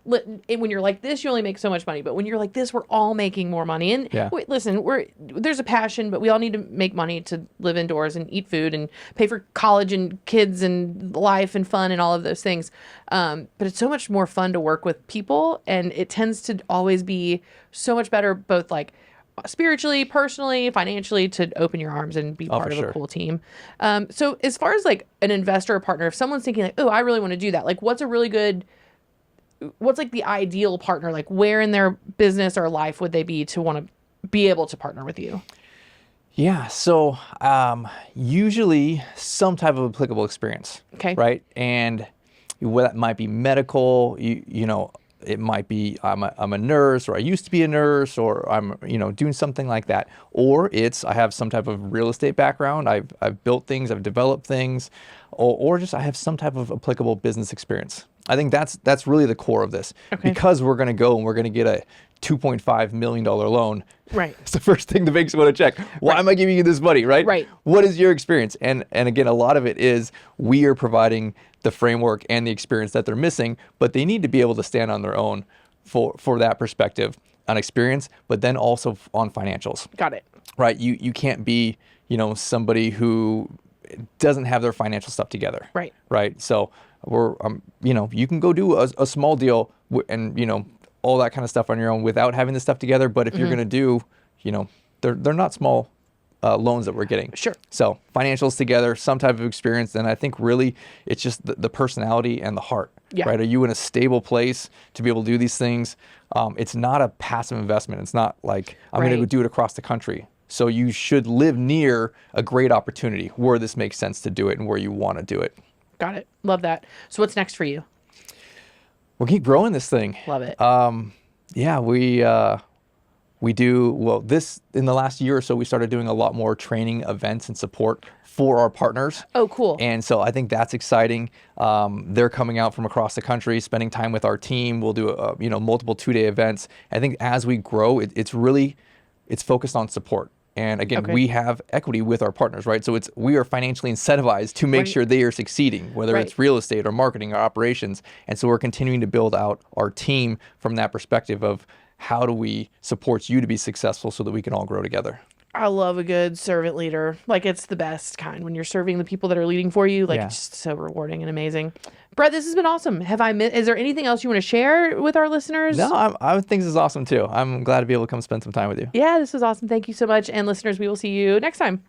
When you're like this, you only make so much money. But when you're like this, we're all making more money. And listen, there's a passion, but we all need to make money to live indoors and eat food and pay for college and kids and life and fun and all of those things. But it's so much more fun to work with people. And it tends to always be so much better, both like spiritually, personally, financially, to open your arms and be part of a cool team. So as far as like an investor or partner, if someone's thinking like, oh, I really want to do that, like what's like the ideal partner? Like where in their business or life would they be to want to be able to partner with you? Yeah. So usually some type of applicable experience. Okay. Right. And that might be medical, you know, it might be I'm a nurse, or I used to be a nurse, or I'm doing something like that, or it's I have some type of real estate background. I've built things, I've developed things, or just I have some type of applicable business experience. I think that's really the core of this, because we're going to go and we're going to get a $2.5 million loan. Right. It's the first thing the banks want to check. Why am I giving you this money, right? Right. What is your experience? And again, a lot of it is we are providing the framework and the experience that they're missing, but they need to be able to stand on their own for that perspective on experience, but then also on financials. Got it. Right. You can't be, somebody who doesn't have their financial stuff together. Right. Right. So you can go do a small deal and, all that kind of stuff on your own without having this stuff together. But if you're going to do, they're not small loans that we're getting. Sure. So financials together, some type of experience. And I think really it's just the personality and the heart. Yeah. Right. Are you in a stable place to be able to do these things? It's not a passive investment. It's not like I'm going to go do it across the country. So you should live near a great opportunity where this makes sense to do it and where you want to do it. Got it. Love that. So what's next for you? We'll keep growing this thing. Love it. We do, this in the last year or so, we started doing a lot more training events and support for our partners. Oh, cool. And so I think that's exciting. They're coming out from across the country, spending time with our team. We'll do, multiple 2-day events. I think as we grow, it's focused on support. And again, we have equity with our partners, right? So we are financially incentivized to make sure they are succeeding, whether it's real estate or marketing or operations. And so we're continuing to build out our team from that perspective of how do we support you to be successful so that we can all grow together. I love a good servant leader. Like, it's the best kind when you're serving the people that are leading for you. Like, it's just so rewarding and amazing. Brett, this has been awesome. Is there anything else you want to share with our listeners? No, I think this is awesome too. I'm glad to be able to come spend some time with you. Yeah, this was awesome. Thank you so much. And listeners, we will see you next time.